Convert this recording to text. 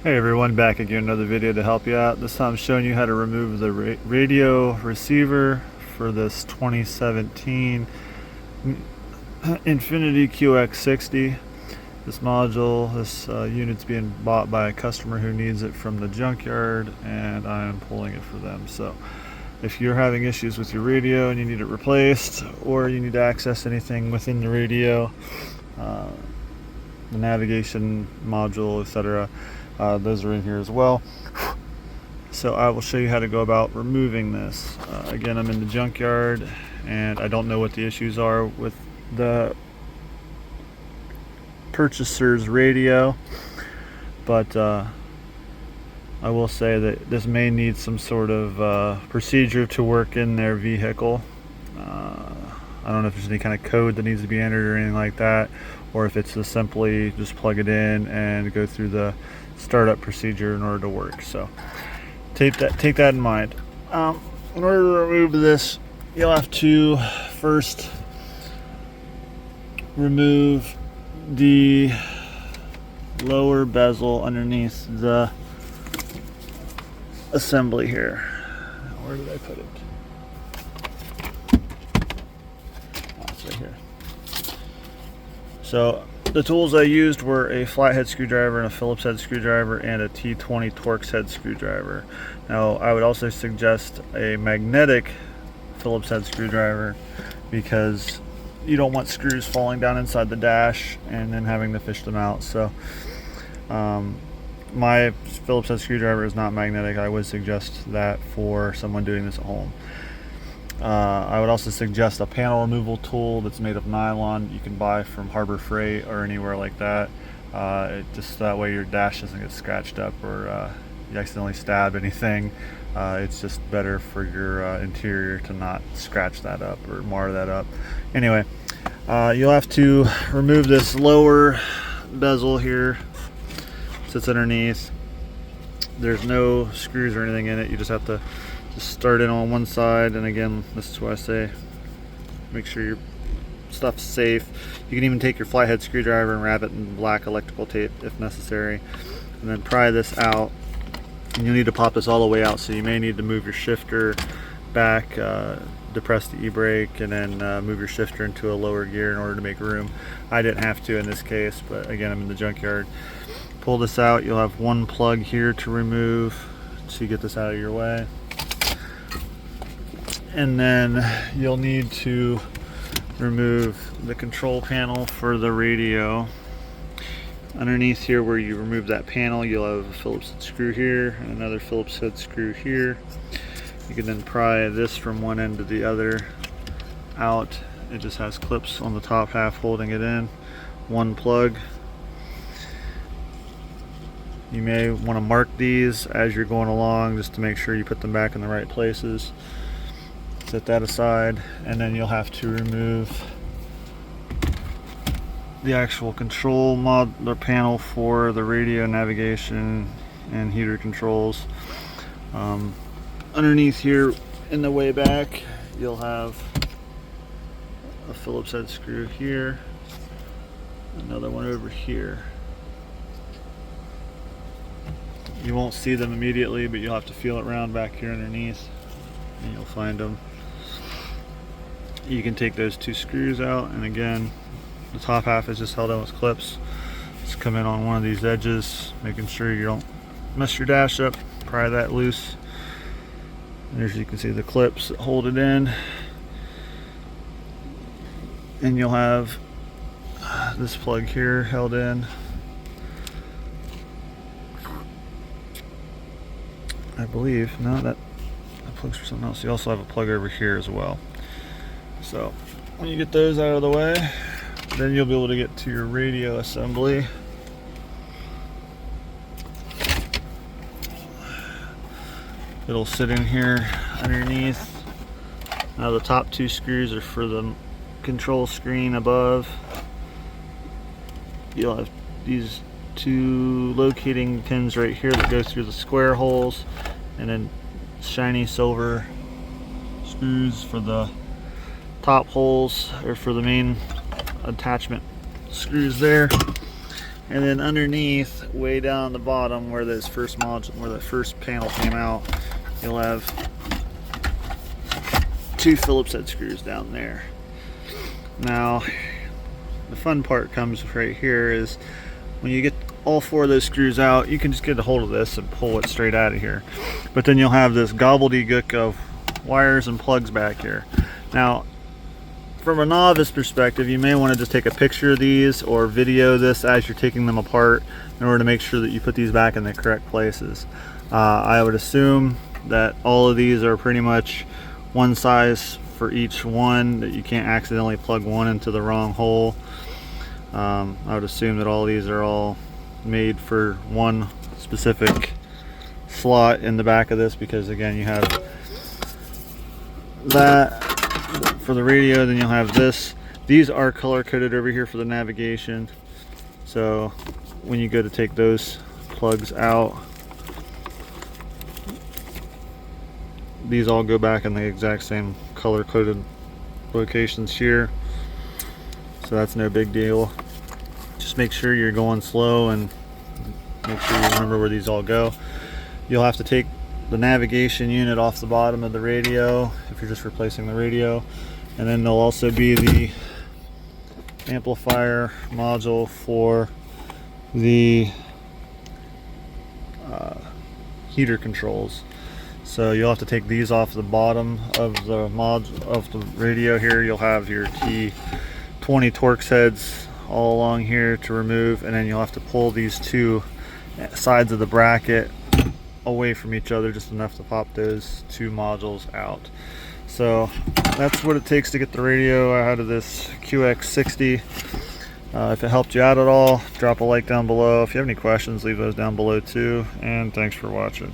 Hey everyone, back again, another video to help you out. This time I'm showing you how to remove the radio receiver for this 2017 Infiniti QX60. This module, this unit's being bought by a customer who needs it from the junkyard, and I am pulling it for them. So if you're having issues with your radio and you need it replaced, or you need to access anything within the radio, the navigation module, etc., those are in here as well. So I will show you how to go about removing this. Again, I'm in the junkyard and I don't know what the issues are with the purchaser's radio, but I will say that this may need some sort of procedure to work in their vehicle. I don't know if there's any kind of code that needs to be entered or anything like that, or if it's just simply just plug it in and go through the startup procedure in order to work. So take that in mind. In order to remove this, you'll have to first remove the lower bezel underneath the assembly here. Where did I put it? Oh, it's right here. So the tools I used were a flathead screwdriver and a Phillips head screwdriver and a T20 Torx head screwdriver. Now I would also suggest a magnetic Phillips head screwdriver, because you don't want screws falling down inside the dash and then having to fish them out. So my Phillips head screwdriver is not magnetic. I would suggest that for someone doing this at home. I would also suggest a panel removal tool that's made of nylon you can buy from Harbor Freight or anywhere like that. Just that way your dash doesn't get scratched up or you accidentally stab anything. It's just better for your interior to not scratch that up or mar that up. Anyway, you'll have to remove this lower bezel here. Sits underneath. There's no screws or anything in it. You just have to start in on one side, and again, this is why I say make sure your stuff's safe. You can even take your flathead screwdriver and wrap it in black electrical tape if necessary, and then pry this out. And you'll need to pop this all the way out, so you may need to move your shifter back, depress the e-brake, and then move your shifter into a lower gear in order to make room. I didn't have to in this case, but again, I'm in the junkyard. Pull this out. You'll have one plug here to remove, so you get this out of your way. And then you'll need to remove the control panel for the radio. Underneath here where you remove that panel, you'll have a Phillips head screw here and another Phillips head screw here. You can then pry this from one end to the other out. It just has clips on the top half holding it in. One plug. You may want to mark these as you're going along just to make sure you put them back in the right places. Set that aside, and then you'll have to remove the actual control module panel for the radio, navigation, and heater controls. Underneath here in the way back, you'll have a Phillips head screw here, another one over here. You won't see them immediately, but you'll have to feel it around back here underneath and you'll find them. You can take those two screws out, and again, the top half is just held on with clips. Just come in on one of these edges, making sure you don't mess your dash up. Pry that loose. And as you can see, the clips that hold it in. And you'll have this plug here held in. I believe, no, that plug's for something else. You also have a plug over here as well. So when you get those out of the way, then you'll be able to get to your radio assembly. It'll sit in here underneath. Now the top two screws are for the control screen above. You'll have these two locating pins right here that go through the square holes, and then shiny silver screws for the top holes, or for the main attachment screws there. And then underneath, way down the bottom where this first module, where that first panel came out, you'll have 2 Phillips head screws down there. Now, the fun part comes right here is when you get all 4 of those screws out, you can just get a hold of this and pull it straight out of here. But then you'll have this gobbledygook of wires and plugs back here. Now, from a novice perspective, you may want to just take a picture of these or video this as you're taking them apart in order to make sure that you put these back in the correct places. I would assume that all of these are pretty much one size for each one, that you can't accidentally plug one into the wrong hole. I would assume that all these are all made for one specific slot in the back of this, because again, you have that for the radio, then you'll have this. These are color coded over here for the navigation, so when you go to take those plugs out, these all go back in the exact same color coded locations here, so that's no big deal. Just make sure you're going slow and make sure you remember where these all go. You'll have to take the navigation unit off the bottom of the radio if you're just replacing the radio, and then there'll also be the amplifier module for the heater controls. So you'll have to take these off the bottom of the radio here. You'll have your T20 Torx heads all along here to remove, and then you'll have to pull these 2 sides of the bracket away from each other, just enough to pop those 2 modules out. So that's what it takes to get the radio out of this QX60. If it helped you out at all, drop a like down below. If you have any questions, leave those down below too, and thanks for watching.